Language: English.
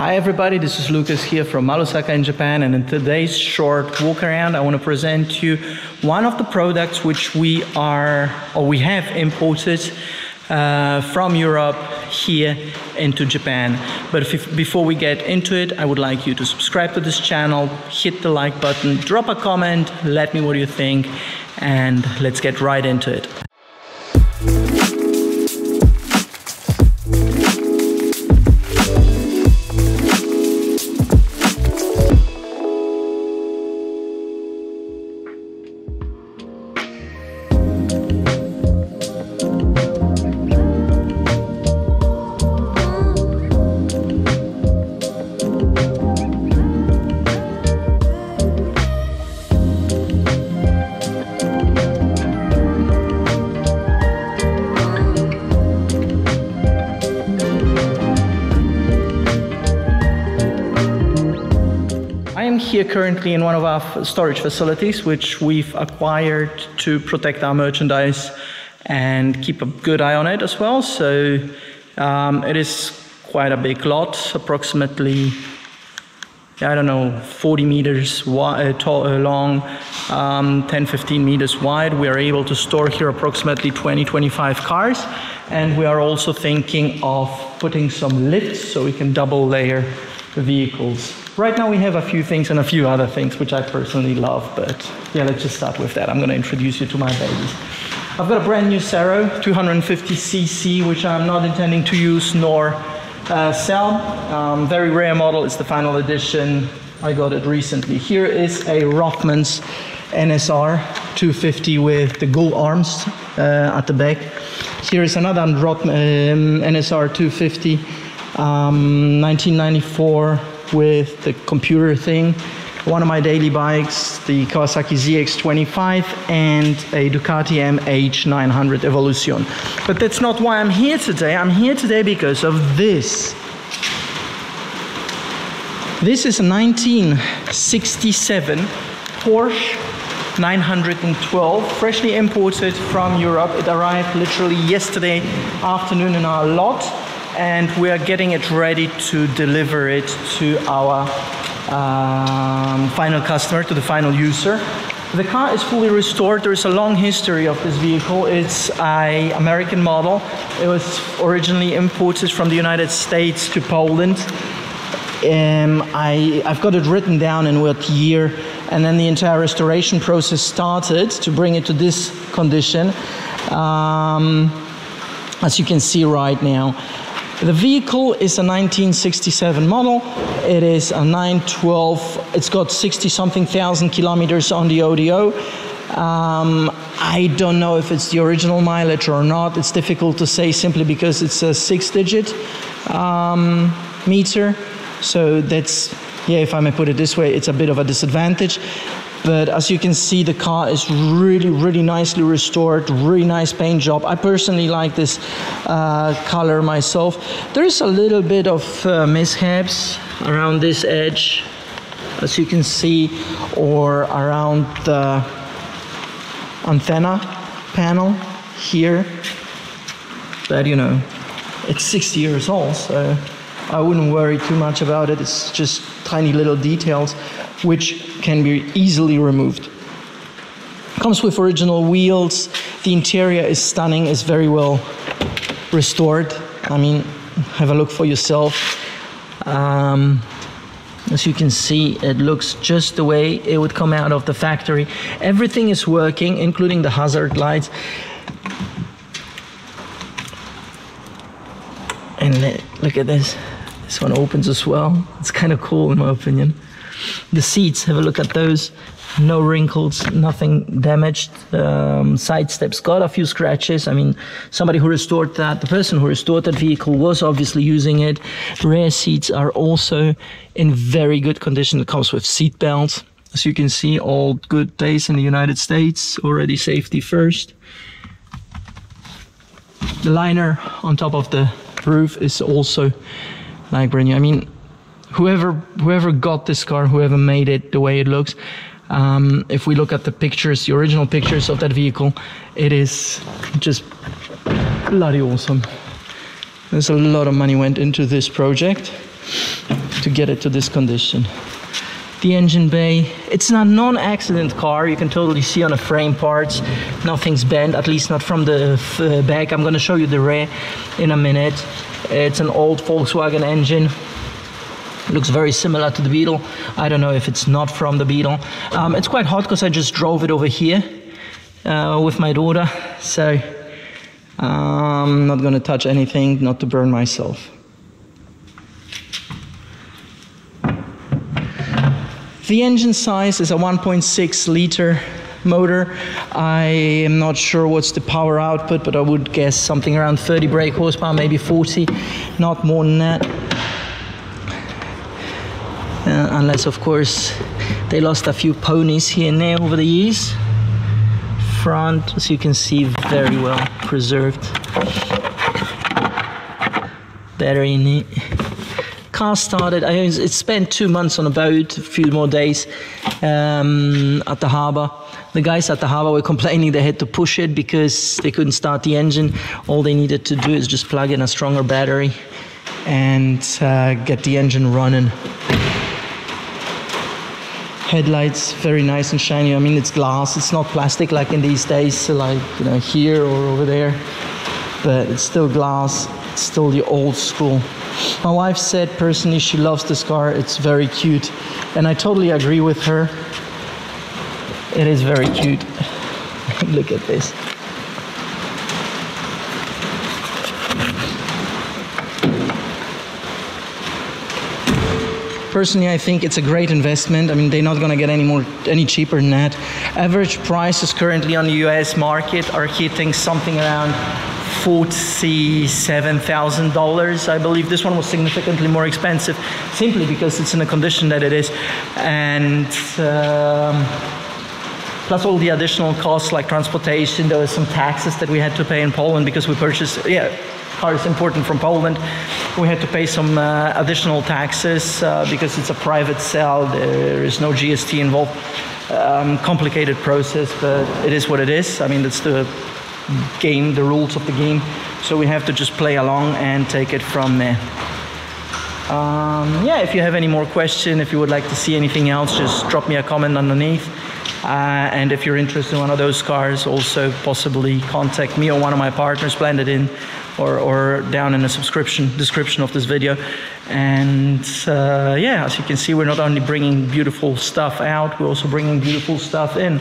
Hi everybody, this is Lucas here from Malusaka in Japan, and in today's short walk around I want to present to you one of the products which we have imported from Europe here into Japan. But before we get into it, I would like you to subscribe to this channel, hit the like button, drop a comment, let me know what you think, and let's get right into it. I am here currently in one of our storage facilities, which we've acquired to protect our merchandise and keep a good eye on it as well. So it is quite a big lot, approximately, I don't know, 40 meters long, 10-15 meters wide. We are able to store here approximately 20-25 cars, and we are also thinking of putting some lifts so we can double layer the vehicles. Right now we have a few things and a few other things which I personally love, but yeah, let's just start with that. I'm going to introduce you to my babies. I've got a brand new Sero 250cc, which I'm not intending to use nor sell. Very rare model, it's the final edition. I got it recently. Here is a Rothmans NSR 250 with the gold arms at the back. Here is another NSR 250, 1994 with the computer thing. One of my daily bikes, the Kawasaki ZX25 and a Ducati MH900 Evolution. But that's not why I'm here today. I'm here today because of this. This is a 1967 Porsche 912, freshly imported from Europe. It arrived literally yesterday afternoon in our lot, and we are getting it ready to deliver it to our final customer, to the final user. The car is fully restored. There is a long history of this vehicle. It's an American model. It was originally imported from the United States to Poland. I've got it written down in what year, and then the entire restoration process started to bring it to this condition, as you can see right now. The vehicle is a 1967 model. It is a 912. It's got 60-something thousand kilometers on the ODO. I don't know if it's the original mileage or not. It's difficult to say simply because it's a 6-digit meter. So that's, yeah, if I may put it this way, it's a bit of a disadvantage. But as you can see, the car is really nicely restored, really nice paint job. I personally like this color myself. There is a little bit of mishaps around this edge, as you can see, or around the antenna panel here. But you know, it's 60 years old, so I wouldn't worry too much about it. It's just tiny little details which can be easily removed. Comes with original wheels. The interior is stunning, is very well restored. I mean, have a look for yourself. As you can see, it looks just the way it would come out of the factory. Everything is working, including the hazard lights. And look at this. This one opens as well. It's kind of cool in my opinion. The seats, have a look at those. No wrinkles, nothing damaged. Side steps got a few scratches. I mean, somebody who restored that, the person who restored that vehicle was obviously using it. Rear seats are also in very good condition. It comes with seat belts. As you can see, all good days in the United States. Already safety first. The liner on top of the roof is also like brand new. I mean, whoever got this car, whoever made it the way it looks, if we look at the pictures, the original pictures of that vehicle, it is just bloody awesome. There's a lot of money went into this project. to get it to this condition. The engine bay, it's a non-accident car. You can totally see on the frame parts, nothing's bent, at least not from the back. I'm going to show you the rear in a minute. It's an old Volkswagen engine. Looks very similar to the Beetle. I don't know if it's not from the Beetle. It's quite hot because I just drove it over here with my daughter. So I'm not going to touch anything, not to burn myself. The engine size is a 1.6 liter motor. I am not sure what's the power output, but I would guess something around 30 brake horsepower, maybe 40, not more than that. Unless, of course, they lost a few ponies here and there over the years. Front, as you can see, very well preserved. Battery neat. Car started. It spent 2 months on a boat, a few more days at the harbor. The guys at the harbor were complaining they had to push it because they couldn't start the engine. All they needed to do is just plug in a stronger battery and get the engine running. Headlights, very nice and shiny. I mean, it's glass, it's not plastic like in these days, so like, you know, here or over there, but it's still glass, it's still the old school. My wife said personally she loves this car, it's very cute, and I totally agree with her. It is very cute. Look at this. Personally, I think it's a great investment. I mean, they're not going to get any cheaper than that. Average prices currently on the US market are hitting something around $47,000, I believe. This one was significantly more expensive, simply because it's in the condition that it is, and plus all the additional costs like transportation. There were some taxes that we had to pay in Poland because we purchased, cars imported from Poland. We had to pay some additional taxes because it's a private sale. There is no GST involved. Complicated process, but it is what it is. I mean, that's the game, the rules of the game. So we have to just play along and take it from there. If you have any more questions, if you would like to see anything else, just drop me a comment underneath. And if you're interested in one of those cars, also possibly contact me or one of my partners, blend it in or down in the description of this video. And as you can see, we're not only bringing beautiful stuff out, we're also bringing beautiful stuff in.